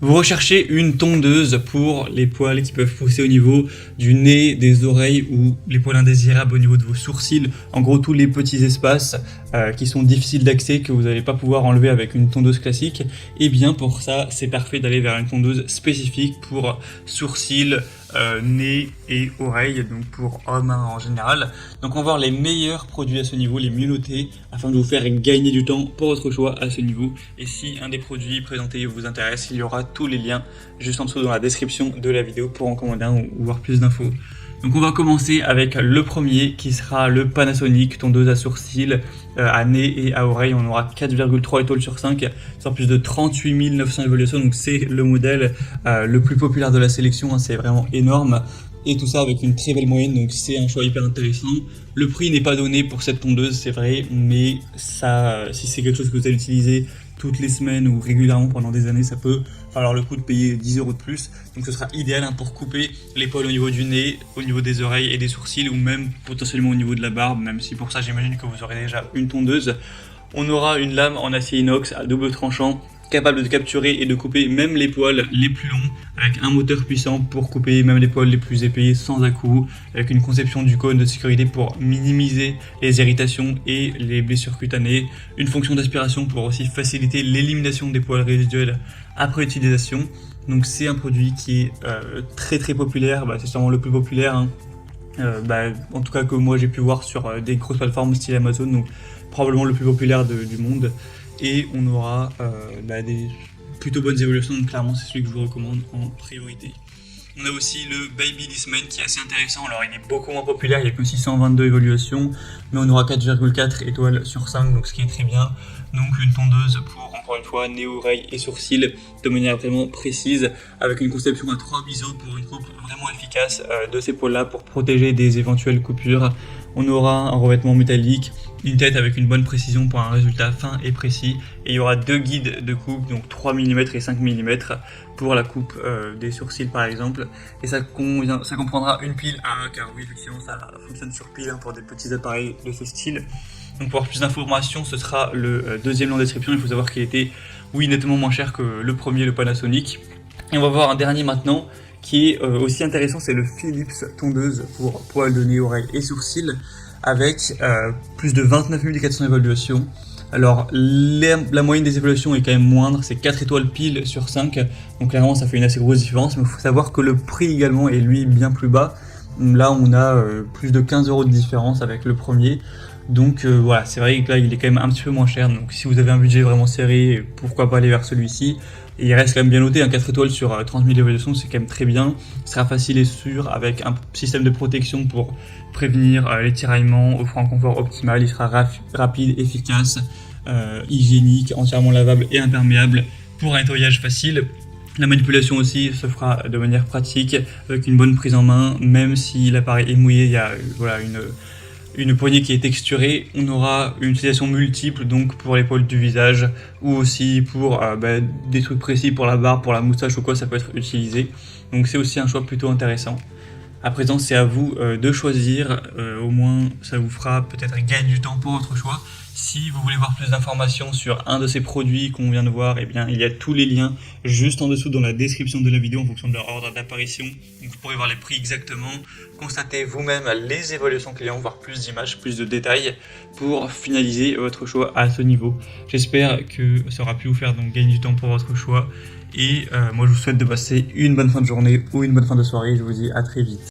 Vous recherchez une tondeuse pour les poils qui peuvent pousser au niveau du nez, des oreilles ou les poils indésirables au niveau de vos sourcils. En gros, tous les petits espaces qui sont difficiles d'accès, que vous n'allez pas pouvoir enlever avec une tondeuse classique. Et bien pour ça, c'est parfait d'aller vers une tondeuse spécifique pour sourcils, nez et oreilles, donc pour hommes en général. Donc on va voir les meilleurs produits à ce niveau, les mieux notés, afin de vous faire gagner du temps pour votre choix à ce niveau. Et si un des produits présentés vous intéresse, il y aura tous les liens juste en dessous dans la description de la vidéo pour en commander un ou voir plus d'infos. Donc on va commencer avec le premier qui sera le Panasonic tondeuse à sourcils, à nez et à oreille. On aura 4,3 étoiles sur 5 sur plus de 38 900 évaluations, donc c'est le modèle le plus populaire de la sélection, hein, c'est vraiment énorme. Et tout ça avec une très belle moyenne, donc c'est un choix hyper intéressant. Le prix n'est pas donné pour cette tondeuse, c'est vrai, mais ça, si c'est quelque chose que vous allez utiliser toutes les semaines ou régulièrement pendant des années, ça peut valoir le coup de payer 10 € de plus. Donc ce sera idéal pour couper les poils au niveau du nez, au niveau des oreilles et des sourcils, ou même potentiellement au niveau de la barbe, même si pour ça j'imagine que vous aurez déjà une tondeuse. On aura une lame en acier inox à double tranchant, capable de capturer et de couper même les poils les plus longs, avec un moteur puissant pour couper même les poils les plus épais sans à-coups, avec une conception du cône de sécurité pour minimiser les irritations et les blessures cutanées, une fonction d'aspiration pour aussi faciliter l'élimination des poils résiduels après utilisation. Donc c'est un produit qui est très populaire, c'est sûrement le plus populaire, hein. En tout cas que moi j'ai pu voir sur des grosses plateformes style Amazon, donc probablement le plus populaire du monde. Et on aura des plutôt bonnes évolutions, donc clairement c'est celui que je vous recommande en priorité. On a aussi le Baby This Man qui est assez intéressant, alors il est beaucoup moins populaire, il n'y a que 622 évaluations, mais on aura 4,4 étoiles sur 5, donc ce qui est très bien. Donc une tondeuse pour, encore une fois, nez, oreilles et sourcils de manière vraiment précise, avec une conception à 3 biseaux pour une coupe vraiment efficace de ces poils-là pour protéger des éventuelles coupures. On aura un revêtement métallique, une tête avec une bonne précision pour un résultat fin et précis, et il y aura deux guides de coupe, donc 3 mm et 5 mm pour la coupe des sourcils par exemple, et ça comprendra une pile à, car oui effectivement ça fonctionne sur pile pour des petits appareils de ce style. Donc pour avoir plus d'informations, ce sera le deuxième lien en description. Il faut savoir qu'il était nettement moins cher que le premier, le Panasonic. Et on va voir un dernier maintenant qui est aussi intéressant, c'est le Philips tondeuse pour poils de nez, oreilles et sourcils, avec plus de 29 400 évaluations. Alors la moyenne des évaluations est quand même moindre, c'est 4 étoiles pile sur 5, donc clairement ça fait une assez grosse différence, mais il faut savoir que le prix également est lui bien plus bas. Là on a plus de 15 € de différence avec le premier. Donc voilà, c'est vrai que là il est quand même un petit peu moins cher, donc si vous avez un budget vraiment serré, pourquoi pas aller vers celui-ci. Et il reste quand même bien noté, 4 étoiles sur 30 000 évaluations, c'est quand même très bien. Ce sera facile et sûr, avec un système de protection pour prévenir les tiraillements, offrant un confort optimal. Il sera rapide, efficace, hygiénique, entièrement lavable et imperméable pour un nettoyage facile. La manipulation aussi se fera de manière pratique, avec une bonne prise en main, même si l'appareil est mouillé, il y a une poignée qui est texturée. On aura une utilisation multiple, donc pour les poils du visage, ou aussi pour des trucs précis pour la barbe, pour la moustache ou quoi, ça peut être utilisé. Donc c'est aussi un choix plutôt intéressant. À présent, c'est à vous de choisir, au moins ça vous fera peut-être gagner du temps pour votre choix. Si vous voulez voir plus d'informations sur un de ces produits qu'on vient de voir, eh bien, il y a tous les liens juste en dessous dans la description de la vidéo en fonction de leur ordre d'apparition. Donc vous pourrez voir les prix exactement, constater vous-même les évaluations clients, voir plus d'images, plus de détails pour finaliser votre choix à ce niveau. J'espère que ça aura pu vous faire donc gagner du temps pour votre choix. Et moi je vous souhaite de passer une bonne fin de journée ou une bonne fin de soirée. Je vous dis à très vite.